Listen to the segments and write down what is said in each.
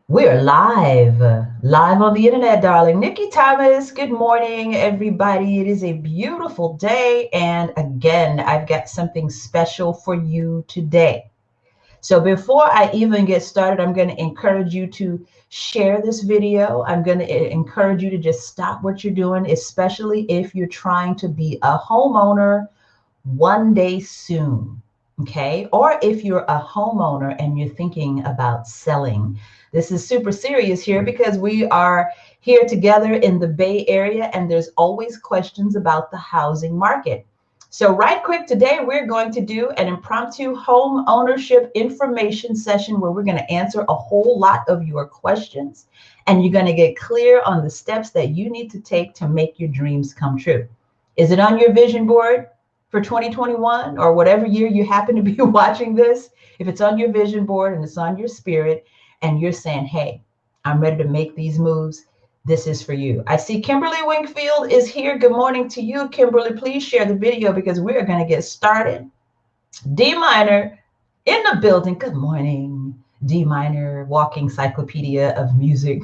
We are live on the internet, darling. Nikki Thomas, good morning, everybody. It is a beautiful day. And again, I've got something special for you today. So before I even get started, I'm going to encourage you to share this video. I'm going to encourage you to just stop what you're doing, especially if you're trying to be a homeowner one day soon. Okay. Or if you're a homeowner and you're thinking about selling. This is super serious here because we are here together in the Bay Area and there's always questions about the housing market. So, right quick, today we're going to do an impromptu home ownership information session where we're going to answer a whole lot of your questions and you're going to get clear on the steps that you need to take to make your dreams come true. Is it on your vision board for 2021 or whatever year you happen to be watching this? If it's on your vision board and it's on your spirit and you're saying, hey, I'm ready to make these moves, this is for you. I see Kimberly Wingfield is here. Good morning to you, Kimberly. Please share the video because we are going to get started. D minor in the building. Good morning. D minor, walking encyclopedia of music.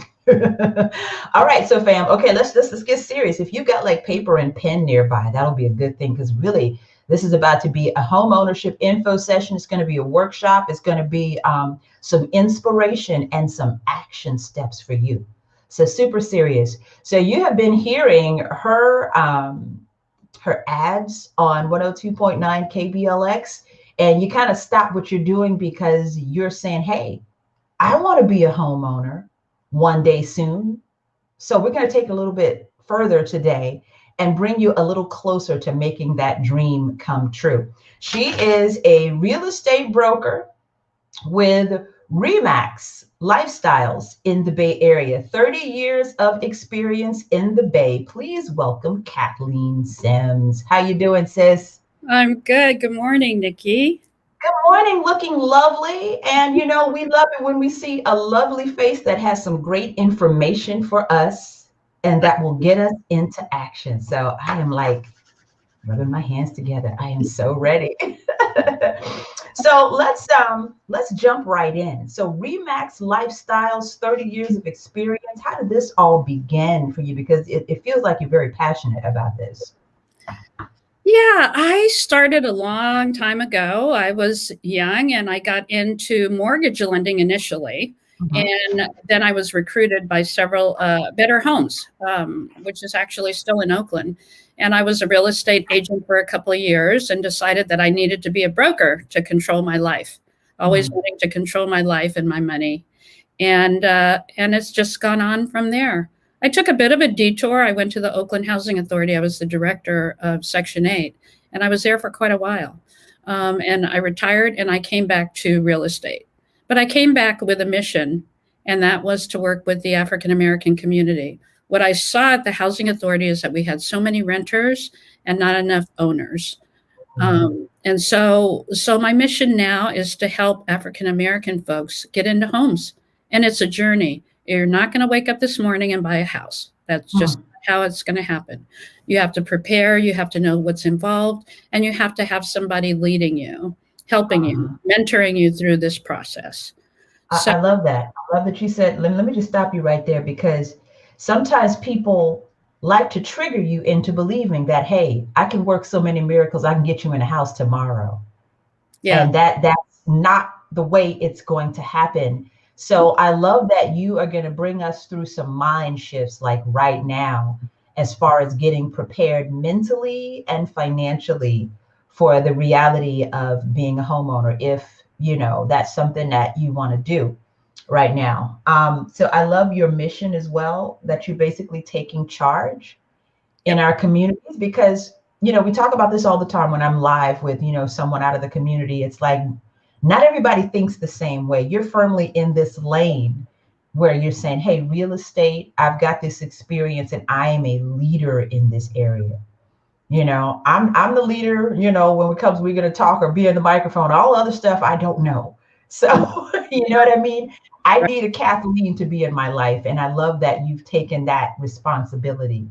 All right, so fam. Okay, let's get serious. If you got like paper and pen nearby, that'll be a good thing because really, this is about to be a home ownership info session. It's going to be a workshop. It's going to be some inspiration and some action steps for you. So super serious. So you have been hearing her ads on 102.9 KBLX, and you kind of stop what you're doing because you're saying, hey, I want to be a homeowner one day soon. So we're going to take a little bit further today and bring you a little closer to making that dream come true. She is a real estate broker with Remax Lifestyles in the Bay Area. 30 years of experience in the Bay. Please welcome Kathleen Sims. How you doing, sis? I'm good. Good morning, Nikki. Good morning, looking lovely. And you know, we love it when we see a lovely face that has some great information for us and that will get us into action. So I am like rubbing my hands together. I am so ready. So let's jump right in. So Remax Lifestyles, 30 years of experience. How did this all begin for you? Because it feels like you're very passionate about this. Yeah, I started a long time ago. I was young and I got into mortgage lending initially. Mhm. And then I was recruited by several Better Homes, which is actually still in Oakland. And I was a real estate agent for a couple of years and decided that I needed to be a broker to control my life, always Mhm. wanting to control my life and my money. And it's just gone on from there. I took a bit of a detour. I went to the Oakland Housing Authority. I was the director of Section 8, and I was there for quite a while. And I retired and I came back to real estate. But I came back with a mission, and that was to work with the African American community. What I saw at the Housing Authority is that we had so many renters and not enough owners. And so my mission now is to help African American folks get into homes. And it's a journey. You're not going to wake up this morning and buy a house. That's just Mhm. how it's going to happen. You have to prepare, you have to know what's involved, and you have to have somebody leading you, helping you, Uh-huh. mentoring you through this process. So, I love that. I love that you said, let me just stop you right there because sometimes people like to trigger you into believing that, hey, I can work so many miracles, I can get you in a house tomorrow. yeah. And that's not the way it's going to happen. So I love that you are going to bring us through some mind shifts like right now, as far as getting prepared mentally and financially for the reality of being a homeowner, if you know that's something that you want to do right now. So I love your mission as well, that you're basically taking charge in Yep. our communities because we talk about this all the time when I'm live with someone out of the community. It's like not everybody thinks the same way. You're firmly in this lane where you're saying, hey, real estate, I've got this experience and I am a leader in this area. I'm the leader. When it comes, we're going to talk or be in the microphone. All other stuff I don't know. So you know what I mean. I Right. need a Kathleen to be in my life, and I love that you've taken that responsibility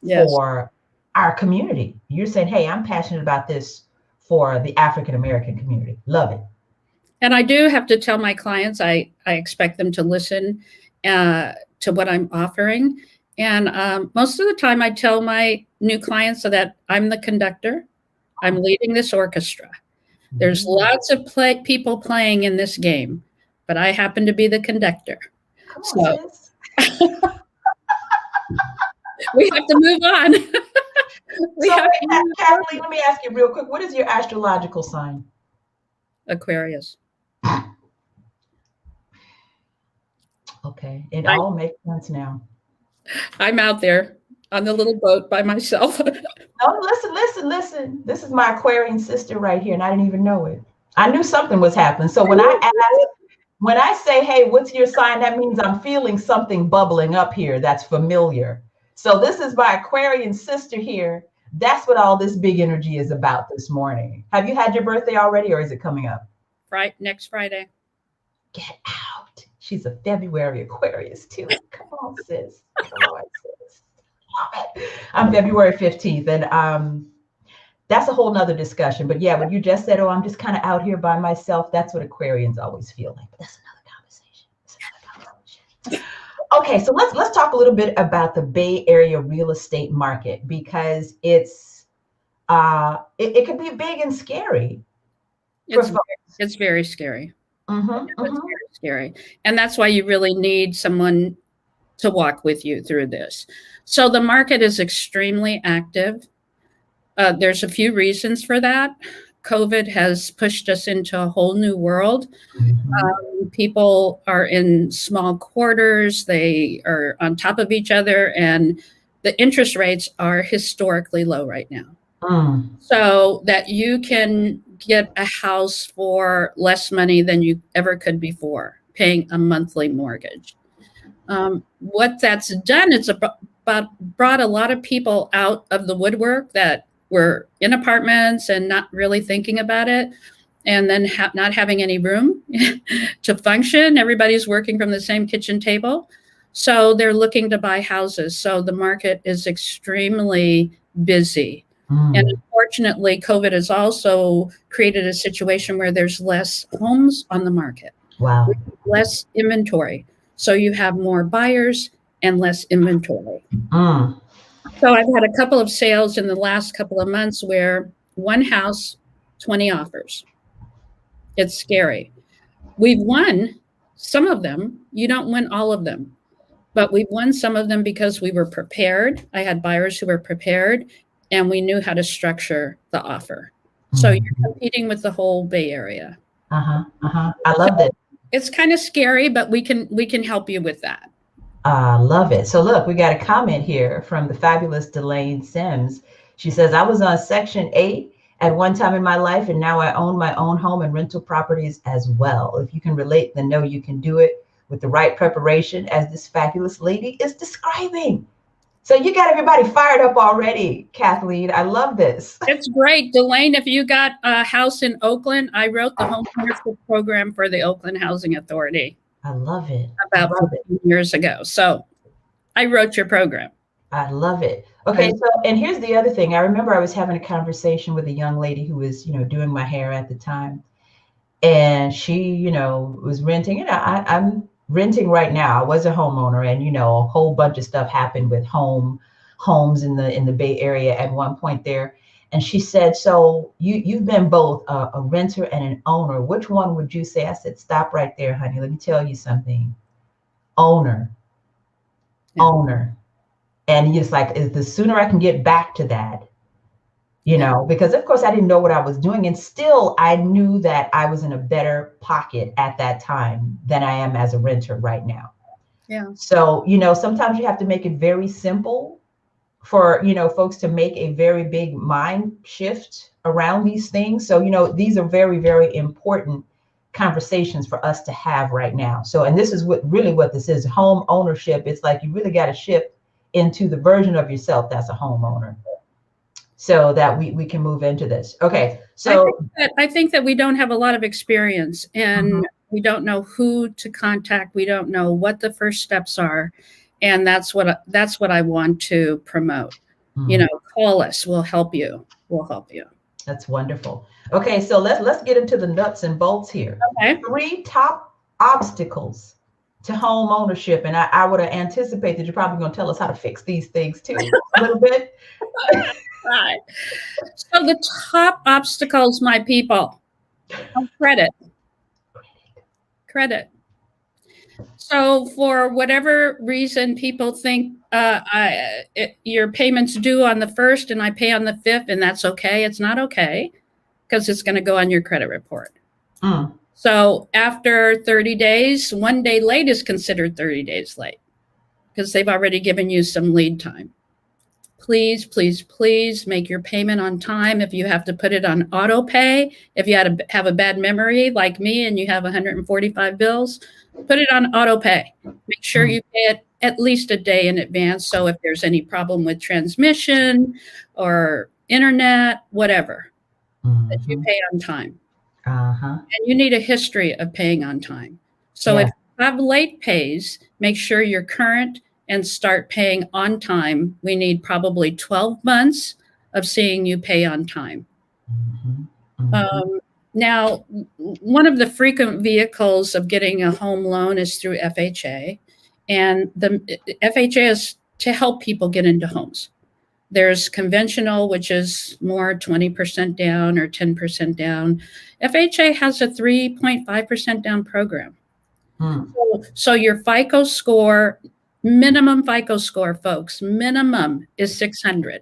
Yes. for our community. You're saying, hey, I'm passionate about this for the African American community. Love it. And I do have to tell my clients, I expect them to listen to what I'm offering. And most of the time, I tell my new clients that I'm the conductor, I'm leading this orchestra. There's Mm. lots of people playing in this game, but I happen to be the conductor. Come on, So sis. we have to move on. We So have wait, to move Kathleen, on. let me ask you real quick. What is your astrological sign? Aquarius. Okay, it I, all makes sense now. I'm out there on the little boat by myself. No, listen, listen, listen. This is my Aquarian sister right here, and I didn't even know it. I knew something was happening. So when I say, hey, what's your sign? That means I'm feeling something bubbling up here that's familiar. So this is my Aquarian sister here. That's what all this big energy is about this morning. Have you had your birthday already, or is it coming up? Right next Friday. Get out. She's a February Aquarius too. Come on, sis. Come on, sis. Love it. I'm February 15th. And that's a whole nother discussion. But yeah, when you just said, oh, I'm just kind of out here by myself, that's what Aquarians always feel like. But that's another conversation. That's another conversation. Okay, so let's talk a little bit about the Bay Area real estate market, because it can be big and scary for It's folks. it's very scary. Mm-hmm, It's mm-hmm. very scary. And that's why you really need someone to walk with you through this. So the market is extremely active. There's a few reasons for that. COVID has pushed us into a whole new world. Mm-hmm. People are in small quarters, they are on top of each other, and the interest rates are historically low right now. Mm. So that you can get a house for less money than you ever could before, paying a monthly mortgage. What that's done is brought a lot of people out of the woodwork that were in apartments and not really thinking about it, and then not having any room to function. Everybody's working from the same kitchen table. So they're looking to buy houses. So the market is extremely busy. And Mm. unfortunately, COVID has also created a situation where there's less homes on the market, Wow. less inventory. So you have more buyers and less inventory. Mm. So I've had a couple of sales in the last couple of months where one house, 20 offers. It's scary. We've won some of them. You don't win all of them, but we've won some of them because we were prepared. I had buyers who were prepared and we knew how to structure the offer. So you're Mm. competing with the whole Bay Area. Uh-huh. Uh-huh. I love So this. it's kind of scary, but we can help you with that. Love it. So look, we got a comment here from the fabulous Delane Sims. She says, I was on Section 8 at one time in my life, and now I own my own home and rental properties as well. If you can relate, then know you can do it with the right preparation, as this fabulous lady is describing. So you got everybody fired up already, Kathleen. I love this. It's great. Delane, if you got a house in Oakland, I wrote the homeownership program for the Oakland Housing Authority I love it. I about love it. 15 years ago. So I wrote your program. I love it. Okay, I, so and here's the other thing. I remember I was having a conversation with a young lady who was, doing my hair at the time, and she, was renting. I'm renting right now. I was a homeowner, and a whole bunch of stuff happened with homes in the Bay Area at one point there. And she said, "So you've been both a renter and an owner. Which one would you say?" I said, "Stop right there, honey. Let me tell you something. Owner, yeah, owner." And it's like, the sooner I can get back to that, yeah, because of course I didn't know what I was doing. And still, I knew that I was in a better pocket at that time than I am as a renter right now. yeah. So, sometimes you have to make it very simple for, folks to make a very big mind shift around these things. So, these are very, very important conversations for us to have right now. So, and this is what this is, home ownership. It's like you really got to shift into the version of yourself that's a homeowner, so that we can move into this. Okay, I think so that I think that we don't have a lot of experience mhm, and we don't know who to contact. We don't know what the first steps are. And that's what I want to promote. mm, Call us. We'll help you. We'll help you. That's wonderful. Okay, so let's get into the nuts and bolts here. Okay. Three top obstacles to home ownership, and I would have anticipated you're probably going to tell us how to fix these things too a little bit. Right. So the top obstacles, my people, are credit. Credit. So for whatever reason, people think your payment's due on the first, and I pay on the fifth, and that's okay. It's not okay because it's going to go on your credit report. Mm, So after 30 days, 1 day late is considered 30 days late because they've already given you some lead time. Please, please, please make your payment on time. If you have to put it on auto pay, if you have a bad memory like me and you have 145 bills, put it on auto pay. Make sure mm, you pay it at least a day in advance. So if there's any problem with transmission or internet, whatever, that you mhm. pay on time. Uh-huh. And you need a history of paying on time. So if Yeah. you have late pays, make sure you're current and start paying on time. We need probably 12 months of seeing you pay on time. Mhm, mhm, Um, Now, one of the frequent vehicles of getting a home loan is through FHA, and the FHA is to help people get into homes. There's conventional, which is more 20% down or 10% down. FHA has a 3.5% down program. mm, So your FICO score, minimum FICO score, folks, minimum is 600.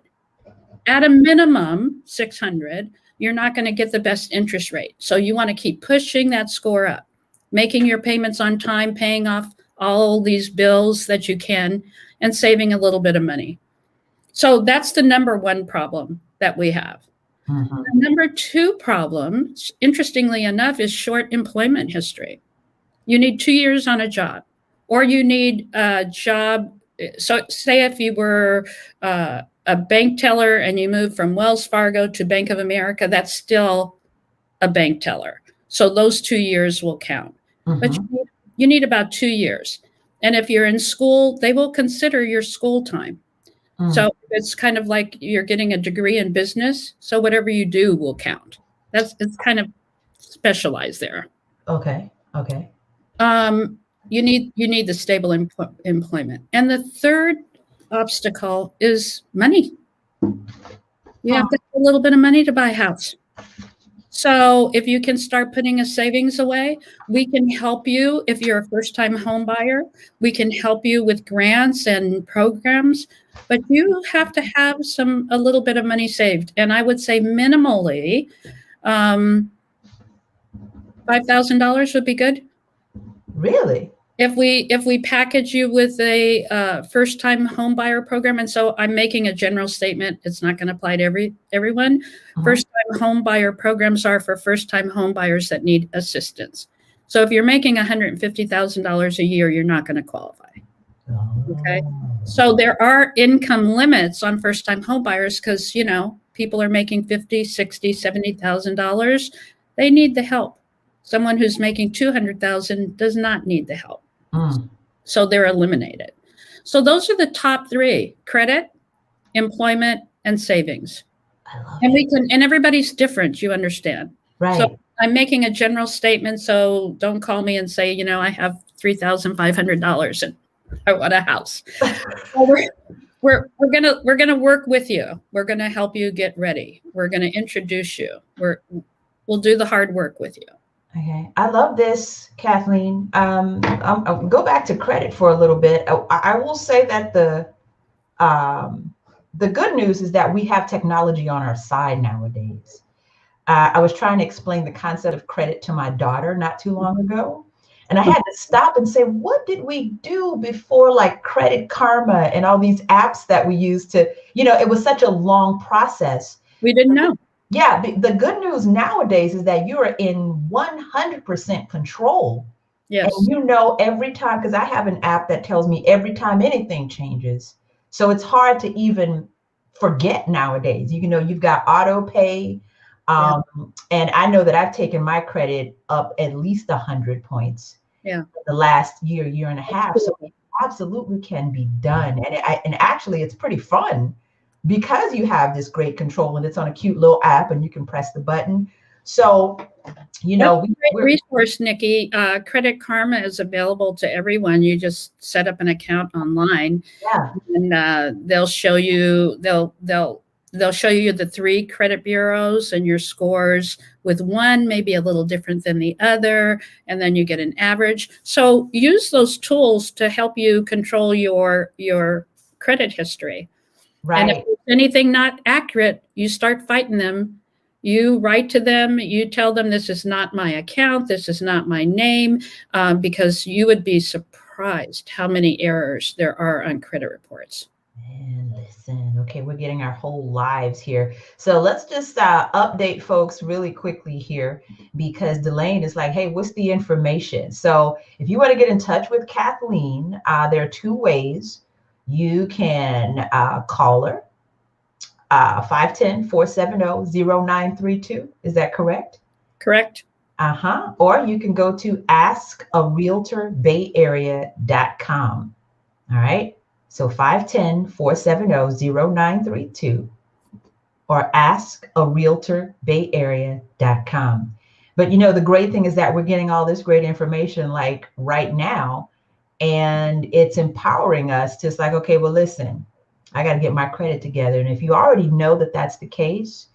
At a minimum, 600, you're not going to get the best interest rate. So you want to keep pushing that score up, making your payments on time, paying off all these bills that you can, and saving a little bit of money. So that's the number one problem that we have. mhm, The number two problem, interestingly enough, is short employment history. You need 2 years on a job, or you need a job. So, say if you were a bank teller and you moved from Wells Fargo to Bank of America, that's still a bank teller. So, those 2 years will count. But mhm, you need about 2 years. And if you're in school, they will consider your school time. mm. So it's kind of like you're getting a degree in business. So whatever you do will count. It's kind of specialized there. Okay. Okay. Um, you need the stable employment. And the third obstacle is money. You Huh. have to have a little bit of money to buy a house. So if you can start putting a savings away, we can help you if you're a first-time home buyer. We can help you with grants and programs, but you have to have a little bit of money saved. And I would say minimally, um, $5,000 would be good. Really? If we package you with a first time home buyer program, and so I'm making a general statement, it's not going to apply to everyone. Uh-huh. First time home buyer programs are for first time home buyers that need assistance. So if you're making $150,000 a year, you're not going to qualify. Okay. Oh. So there are income limits on first time home buyers because, people are making 50, 60, $70,000. They need the help. Someone who's making 200,000 does not need the help. Mm. So they're eliminated. So those are the top three: credit, employment, and savings. I love And it. and everybody's different, you understand. So Right. I'm making a general statement. So don't call me and say, I have $3,500 and I want a house. Well, we're gonna work with you. We're gonna help you get ready. We're gonna introduce you. We'll do the hard work with you. Okay. I love this, Kathleen. I'll go back to credit for a little bit. I will say that um, the good news is that we have technology on our side nowadays. I was trying to explain the concept of credit to my daughter not too long ago. And I had to stop and say, what did we do before, like Credit Karma and all these apps that we used to, it was such a long process. We didn't know. Yeah, the good news nowadays is that you are in 100% control. And Yes. every time, because I have an app that tells me every time anything changes. So it's hard to even forget nowadays. You've got auto pay. Yeah. Um, and I know that I've taken my credit up at least 100 points Yeah. the last year and a That's half. So cool. it absolutely can be done. And actually, it's pretty fun. because you have this great control and it's on a cute little app and you can press the button. So, That's we, a great we're, resource, Nikki. Credit Karma is available to everyone. You just set up an account online, yeah, and they'll show you the three credit bureaus and your scores, with one maybe a little different than the other, and then you get an average. So use those tools to help you control your credit history. And if right. there's anything not accurate, you start fighting them. You write to them, you tell them this is not my account, this is not my name, because you would be surprised how many errors there are on credit reports. And listen, okay, we're getting our whole lives here. So let's just update folks really quickly here because Delane is like, hey, what's the information? So if you want to get in touch with Kathleen, there are two ways. You can call her, 510-470-0932. Is that correct? Correct? Uh-huh. Or you can go to askarealtorbayarea.com. All right. So 510-470-0932 or askarealtorbayarea.com. But the great thing is that we're getting all this great information like right now, and it's empowering us to, it's like, okay, well, listen, I got to get my credit together. And if you already know that that's the case,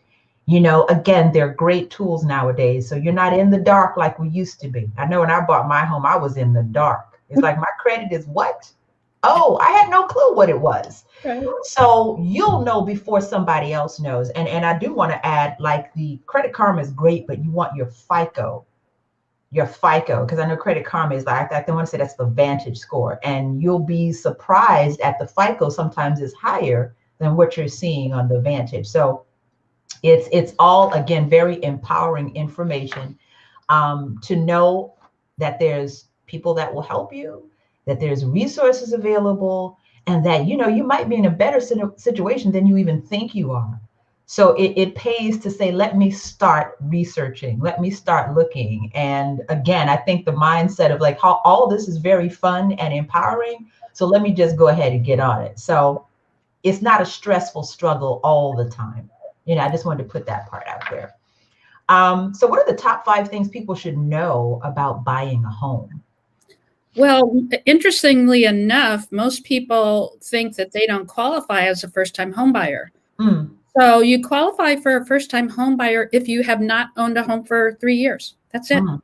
again, they're great tools nowadays. So you're not in the dark like we used to be. I know when I bought my home, I was in the dark. It's like my credit is what? Oh, I had no clue what it was. Right. So you'll know before somebody else knows. And I do want to add, like, the Credit Karma is great, but you want your FICO, because I know Credit Karma is like, I want to say that's the Vantage score. And you'll be surprised at the FICO sometimes is higher than what you're seeing on the Vantage. So it's all, again, very empowering information, to know that there's people that will help you, that there's resources available, and that you might be in a better situation than you even think you are. So it pays to say, let me start researching, let me start looking. And again, I think the mindset of like how all this is very fun and empowering, so let me just go ahead and get on it. So it's not a stressful struggle all the time. I just wanted to put that part out there. So what are the top 5 things people should know about buying a home? Well, interestingly enough, most people think that they don't qualify as a first-time home buyer. Mm, So you qualify for a first-time home buyer if you have not owned a home for 3 years. That's it. mm,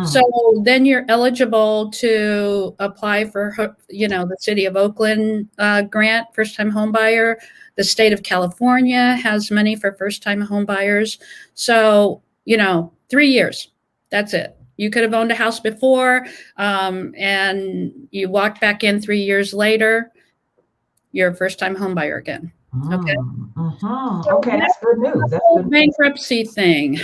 So mm, then you're eligible to apply for, the City of Oakland grant, first-time home buyer. The state of California has money for first-time home buyers. So, 3 years. That's it. You could have owned a house before, and you walked back in 3 years later, you're a first-time home buyer again. Okay. So Okay, that's that's good the news. That's whole good news. bankruptcy thing.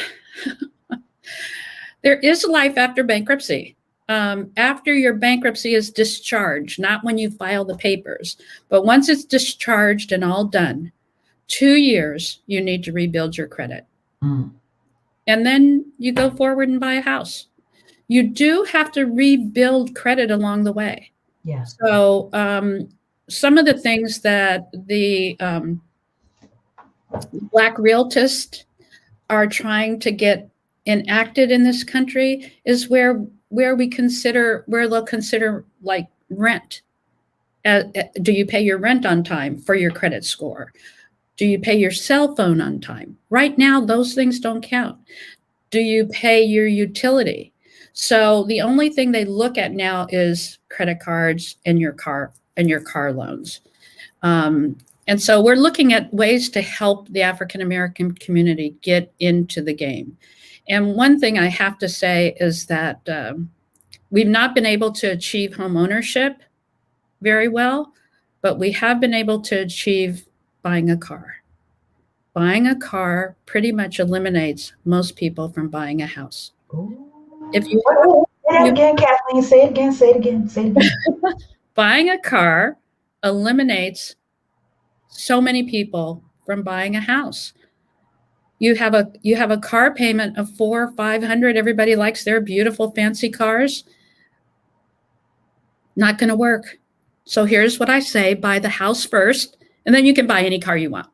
There is life after bankruptcy. After your bankruptcy is discharged, not when you file the papers, but once it's discharged and all done, 2 years, you need to rebuild your credit. Mm, And then you go forward and buy a house. You do have to rebuild credit along the way. yeah. So, some of the things that the Black realtists are trying to get enacted in this country is where they'll consider like rent. Do you pay your rent on time for your credit score? Do you pay your cell phone on time? Right now, those things don't count. Do you pay your utility? So the only thing they look at now is credit cards and your car loans. And so we're looking at ways to help the African American community get into the game. And one thing I have to say is that we've not been able to achieve home ownership very well, but we have been able to achieve buying a car. Buying a car pretty much eliminates most people from buying a house. If Ooh. you Say that again, Kathleen. Say it again. Say it again. Say it again. buying a car eliminates so many people from buying a house. You have a car payment of 400 or 500. Everybody likes their beautiful fancy cars. Not going to work. So here's what I say: buy the house first, And then you can buy any car you want.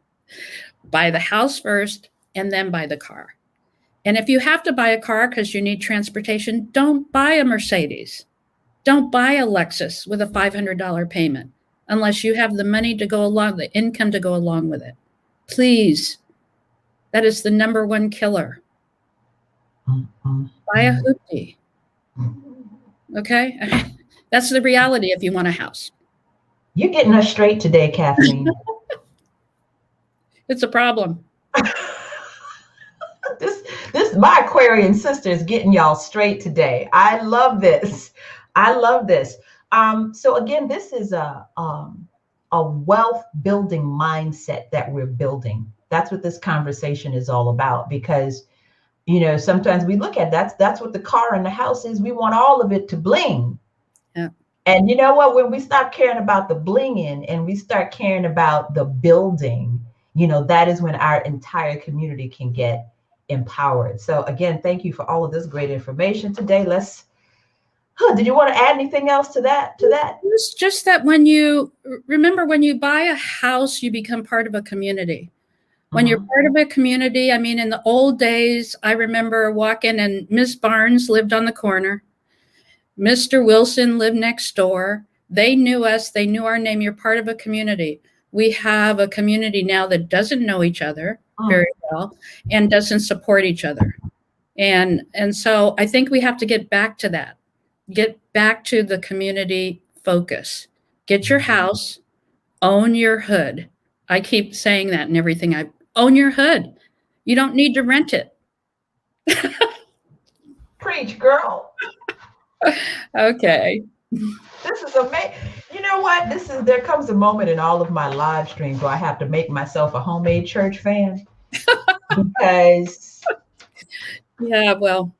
Buy the house first and then buy the car. And if you have to buy a car because you need transportation, don't buy a Mercedes. Don't buy a Lexus with a $500 payment unless you have the money to go along, the income to go along with it. Please. That is the number one killer. Buy a hoopty. Okay? That's the reality if you want a house. You're getting us straight today, Kathleen. It's a problem. This my Aquarian sister is getting y'all straight today. I love this. I love this. So again, this is a wealth building mindset that we're building. That's what this conversation is all about, because sometimes we look at that's what the car and the house is. We want all of it to bling. Yeah. And you know what? When we stop caring about the blinging and we start caring about the building, that is when our entire community can get empowered. So again, thank you for all of this great information today. Did you want to add anything else to that? It's just that when you buy a house, you become part of a community. When you're part of a community, I mean, in the old days, I remember walking and Miss Barnes lived on the corner. Mr. Wilson lived next door. They knew us. They knew our name. You're part of a community. We have a community now that doesn't know each other very well and doesn't support each other. And so I think we have to get back to that. Get back to the community focus. Get your house, own your hood. I keep saying that in everything. Own your hood. You don't need to rent it. Preach, girl. Okay. This is amazing. You know what? There comes a moment in all of my live streams where I have to make myself a homemade church fan because yeah, well,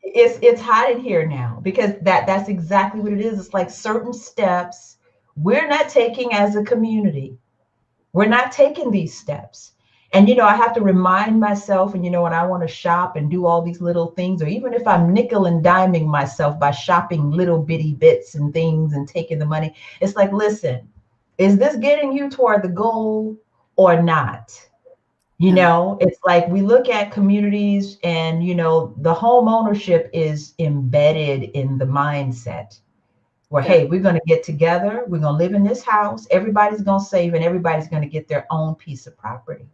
it's hot in here now, because that's exactly what it is. It's like certain steps we're not taking as a community. We're not taking these steps. And, I have to remind myself, and, when I want to shop and do all these little things, or even if I'm nickel and diming myself by shopping little bitty bits and things and taking the money, it's like, listen, is this getting you toward the goal or not? It's like we look at communities and, the home ownership is embedded in the mindset where, hey, we're going to get together. We're going to live in this house. Everybody's going to save and everybody's going to get their own piece of property.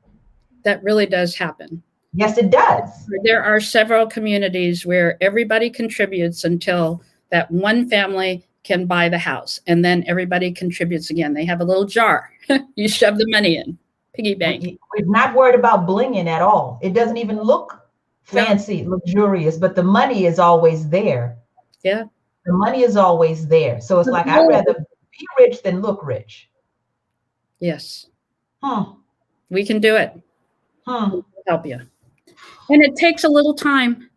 That really does happen. Yes, it does. There are several communities where everybody contributes until that one family can buy the house, and then everybody contributes again. They have a little jar. You shove the money in, piggy bank. We're not worried about blinging at all. It doesn't even look fancy, luxurious, but the money is always there. Yeah. The money is always there. So it's like, I'd rather be rich than look rich. Yes. We can do it. Help you. And it takes a little time.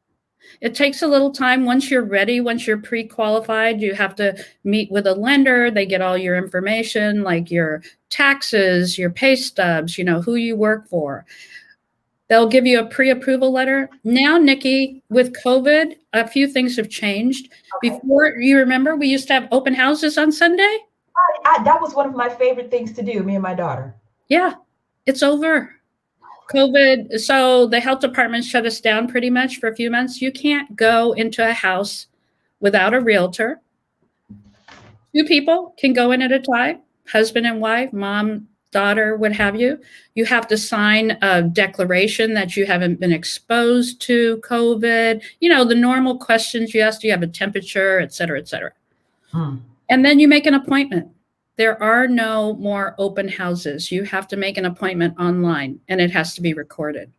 It takes a little time. Once you're ready, once you're pre-qualified, you have to meet with a lender. They get all your information, like your taxes, your pay stubs, who you work for. They'll give you a pre-approval letter. Now, Nikki, with COVID, a few things have changed. Okay. Before, you remember, we used to have open houses on Sunday? That was one of my favorite things to do, me and my daughter. Yeah, it's over. COVID, so the health department shut us down pretty much for a few months. You can't go into a house without a realtor. 2 people can go in at a time, husband and wife, mom, daughter, what have you. You have to sign a declaration that you haven't been exposed to COVID. The normal questions you ask, do you have a temperature, et cetera, et cetera. And then you make an appointment. There are no more open houses. You have to make an appointment online, and it has to be recorded.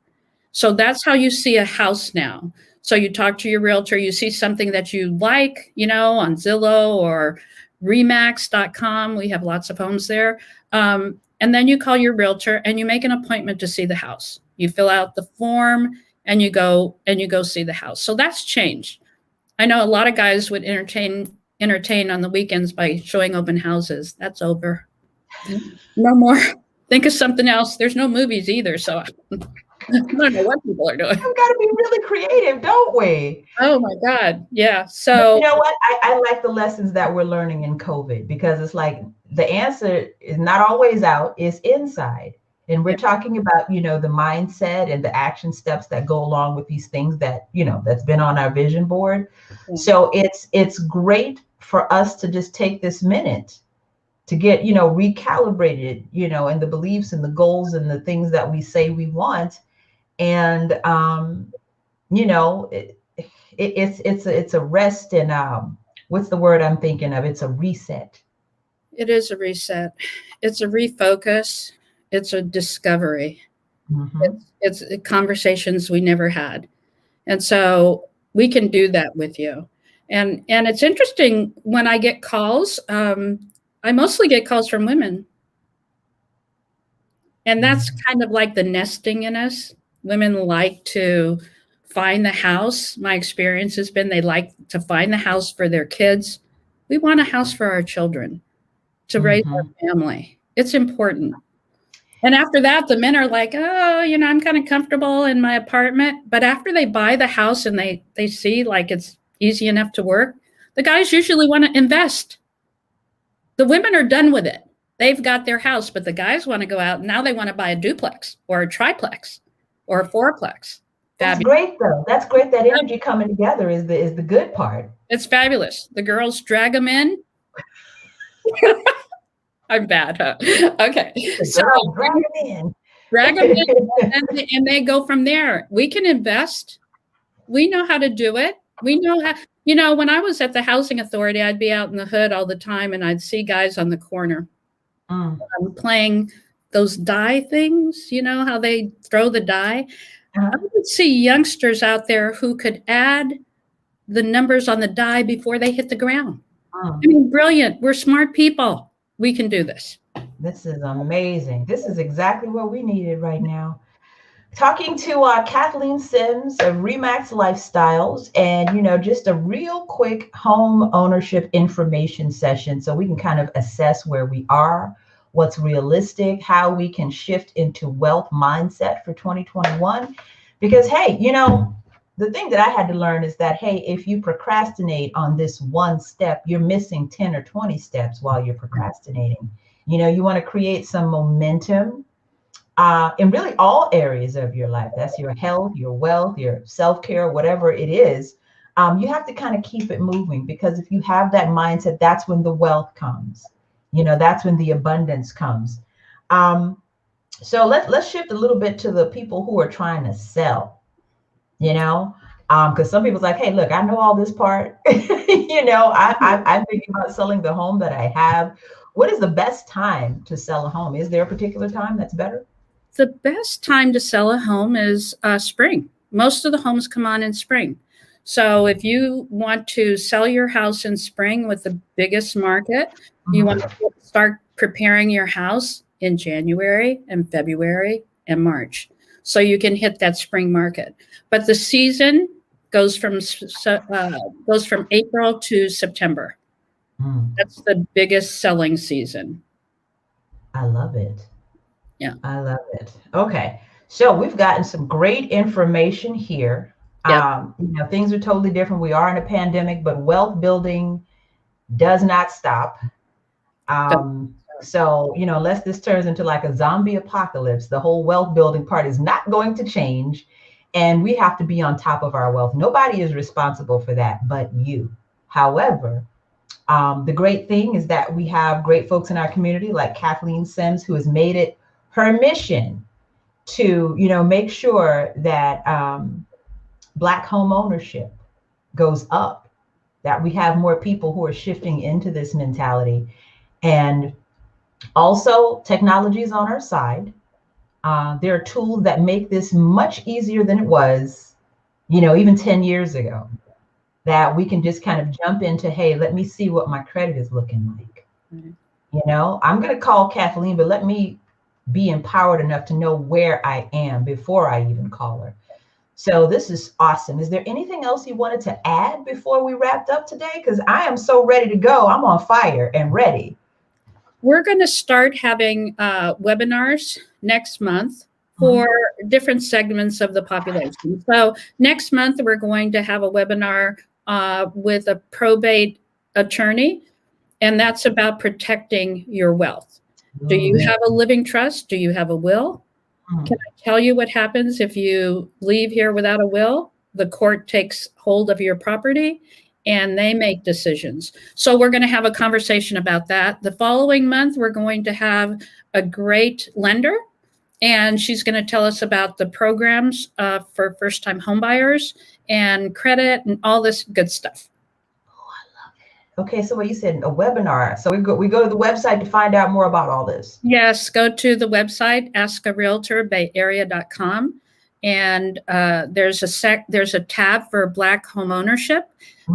So that's how you see a house now. So you talk to your realtor, you see something that you like, on Zillow or Remax.com. We have lots of homes there. And then you call your realtor and you make an appointment to see the house. You fill out the form and you go see the house. So that's changed. I know a lot of guys would entertain on the weekends by showing open houses. That's over. No more. Think of something else. There's no movies either. So I don't know what people are doing. We've got to be really creative, don't we? Oh my God. Yeah. But you So know what? I like the lessons that we're learning in COVID because it's like the answer is not always out, it's inside. And we're yeah, talking about, the mindset and the action steps that go along with these things that, that's been on our vision board. yeah, So it's great for us to just take this minute to get, recalibrated, in the beliefs and the goals and the things that we say we want. And you know, it's a rest and what's the word I'm thinking of? It's a reset. it is a reset. It's a refocus. It's a discovery. Hmm. It's conversations we never had. And so we can do that with you. And it's interesting when I get calls, I mostly get calls from women. And that's kind of like the nesting in us. Women like to find the house. My experience has been they like to find the house for their kids. We want a house for our children to raise Hmm. our family. It's important. And after that, the men are like, oh, I'm kind of comfortable in my apartment. But after they buy the house and they see like it's easy enough to work, the guys usually want to invest. The women are done with it. They've got their house, but the guys want to go out. Now they want to buy a duplex or a triplex or a fourplex. That's Fabulous. great though. That's great. That energy coming together is the good part. It's fabulous. The girls drag them in. I'm bad, huh? Okay. The So girl drag it in. drag them in and they go from there. We can invest. We know how to do it. We know how, when I was at the housing authority, I'd be out in the hood all the time and I'd see guys on the corner Mm. playing those die things, how they throw the die. I Uh-huh. would see youngsters out there who could add the numbers on the die before they hit the ground. I Mm. mean, brilliant. We're smart people. We can do this. This is amazing. This is exactly what we needed right now. Talking to Kathleen Sims of Remax Lifestyles, and just a real quick home ownership information session so we can kind of assess where we are, what's realistic, how we can shift into wealth mindset for 2021. Because hey, the thing that I had to learn is that hey, if you procrastinate on this one step, you're missing 10 or 20 steps while you're procrastinating. You want to create some momentum in really all areas of your life. That's your health, your wealth, your self care, whatever it is. You have to kind of keep it moving because if you have that mindset, that's when the wealth comes. That's when the abundance comes. So let's shift a little bit to the people who are trying to sell. Because some people's like, hey, look, I know all this part. I'm thinking about selling the home that I have. What is the best time to sell a home? Is there a particular time that's better? The best time to sell a home is spring. Most of the homes come on in spring. So if you want to sell your house in spring with the biggest market, you want Mhm. to start preparing your house in January and February and March. So you can hit that spring market. But the season goes from April to September. Mm. That's the biggest selling season. I love it. Yeah. I love it. Okay. So we've gotten some great information here. Yep. Things are totally different. We are in a pandemic, but wealth building does not stop. So, unless this turns into like a zombie apocalypse, the whole wealth building part is not going to change. And we have to be on top of our wealth. Nobody is responsible for that but you. However, the great thing is that we have great folks in our community like Kathleen Sims, who has made it her mission to, make sure that Black home ownership goes up, that we have more people who are shifting into this mentality. And also, technology is on our side. There are tools that make this much easier than it was, even 10 years ago, that we can just kind of jump into, hey, let me see what my credit is looking like. Mhm. I'm going to call Kathleen, but let me be empowered enough to know where I am before I even call her. So this is awesome. Is there anything else you wanted to add before we wrapped up today? Because I am so ready to go. I'm on fire and ready. We're going to start having webinars next month for different segments of the population. So next month, we're going to have a webinar with a probate attorney, and that's about protecting your wealth. Do you have a living trust? Do you have a will? Can I tell you what happens if you leave here without a will? The court takes hold of your property and they make decisions. So we're going to have a conversation about that. The following month, we're going to have a great lender, and she's going to tell us about the programs for first-time homebuyers and credit and all this good stuff. Okay, so what you said, a webinar. So we go to the website to find out more about all this. Yes, go to the website, askarealtorbayarea.com, and there's a tab for Black home ownership.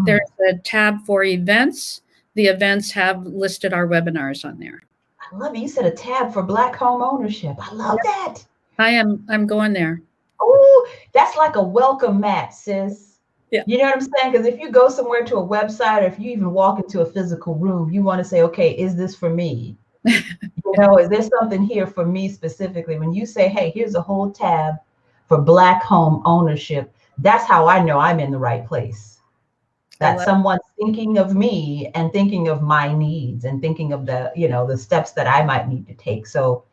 There's a tab for events. The events have listed our webinars on there. I love it. You said a tab for Black home ownership. I love that. I'm going there. Oh, that's like a welcome mat, sis. Yeah. You know what I'm saying? Because if you go somewhere to a website, or if you even walk into a physical room, you want to say, okay, is this for me? Is there something here for me specifically? When you say, hey, here's a whole tab for Black home ownership, that's how I know I'm in the right place. That someone's thinking of me and thinking of my needs and thinking of the steps that I might need to take. So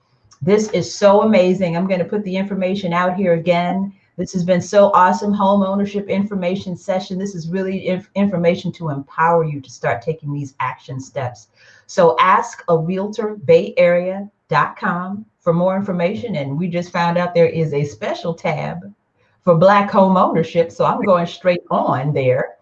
this is so amazing. I'm going to put the information out here again. This has been so awesome. Home ownership information session. This is really information to empower you to start taking these action steps. So askarealtorbayarea.com for more information. And we just found out there is a special tab for Black home ownership. So I'm going straight on there.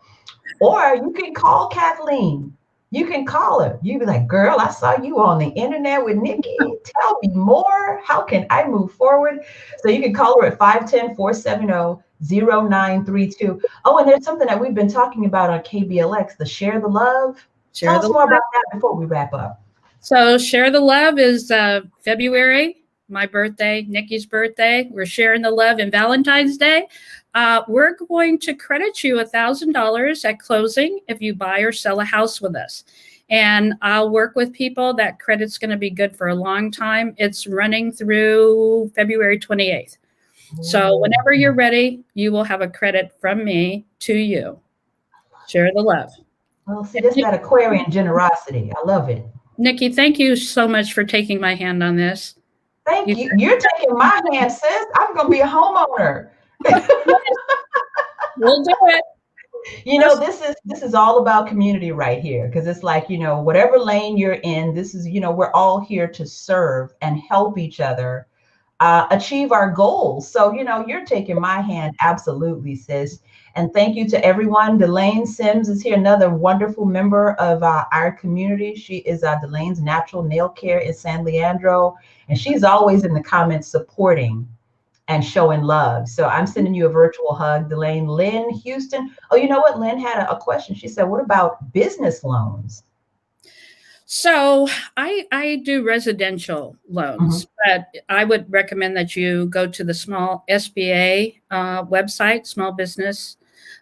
Or you can call Kathleen. You can call her. You be like, girl, I saw you on the internet with Nikki. Tell me more. How can I move forward? So you can call her at 510-470-0932. Oh, and there's something that we've been talking about on KBLX, the Share the Love. Tell us more about that before we wrap up. So Share the Love is February, my birthday, Nikki's birthday. We're sharing the love in Valentine's Day. We're going to credit you $1,000 at closing if you buy or sell a house with us. And I'll work with people. That credit's going to be good for a long time. It's running through February 28th. So whenever you're ready, you will have a credit from me to you. Share the love. Well, see, this is that Aquarian generosity. I love it. Nikki, thank you so much for taking my hand on this. Thank you. You're taking my hand, sis. I'm going to be a homeowner. We'll do it. This is all about community right here, because it's like, whatever lane you're in, this is, we're all here to serve and help each other achieve our goals. So, you're taking my hand. Absolutely, sis. And thank you to everyone. Delane Sims is here, another wonderful member of our community. She is Delane's Natural Nail Care in San Leandro, and she's always in the comments supporting and showing love. So I'm sending you a virtual hug, Delane. Lynn Houston. Oh, you know what? Lynn had a question. She said, what about business loans? So I do residential loans, but I would recommend that you go to the small SBA website, Small Business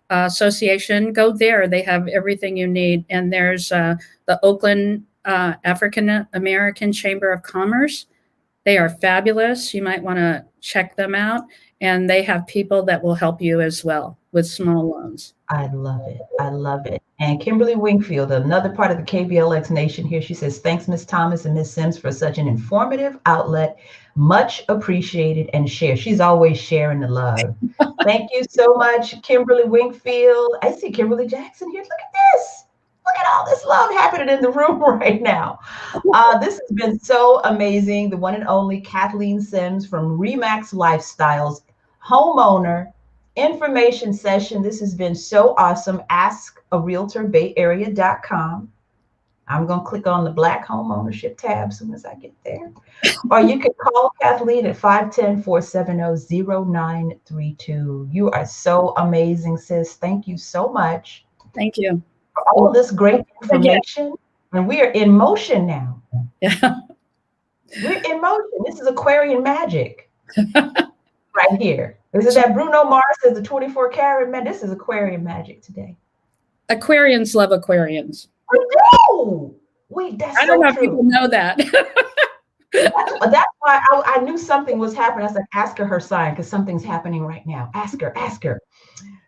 Association. Go there. They have everything you need. And there's the Oakland African American Chamber of Commerce. They are fabulous. You might want to check them out. And they have people that will help you as well with small loans. I love it. I love it. And Kimberly Wingfield, another part of the KBLX Nation here, she says, thanks, Ms. Thomas and Ms. Sims, for such an informative outlet. Much appreciated and shared. She's always sharing the love. Thank you so much, Kimberly Wingfield. I see Kimberly Jackson here. Look at this. Look at all this love happening in the room right now. This has been so amazing. The one and only Kathleen Sims from Remax Lifestyles, homeowner information session. This has been so awesome. AskARealtorBayArea.com. I'm going to click on the Black Home Ownership tab as soon as I get there. Or you can call Kathleen at 510-470-0932. You are so amazing, sis. Thank you so much. Thank you. For all this great information. And we are in motion now. Yeah. We're in motion. This is Aquarian magic right here. This is that Bruno Mars says the 24 karat, man. This is Aquarian magic today. Aquarians love Aquarians. I know. Wait, that's I don't know so if true. people know that. That's I knew something was happening. I was like, ask her sign because something's happening right now. Ask her, ask her.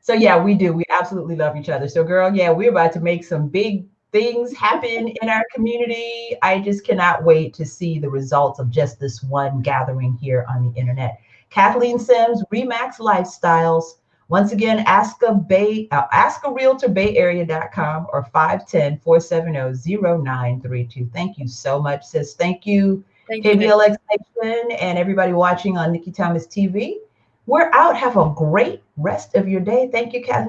So yeah, we do. We absolutely love each other. So girl, yeah, we're about to make some big things happen in our community. I just cannot wait to see the results of just this one gathering here on the internet. Kathleen Sims, Remax Lifestyles. Once again, ask a realtor bayarea.com or 510-470-0932. Thank you so much, sis. Thank you, Thank you. KVLX Nation, and everybody watching on Nikki Thomas TV. We're out. Have a great rest of your day. Thank you, Kathleen.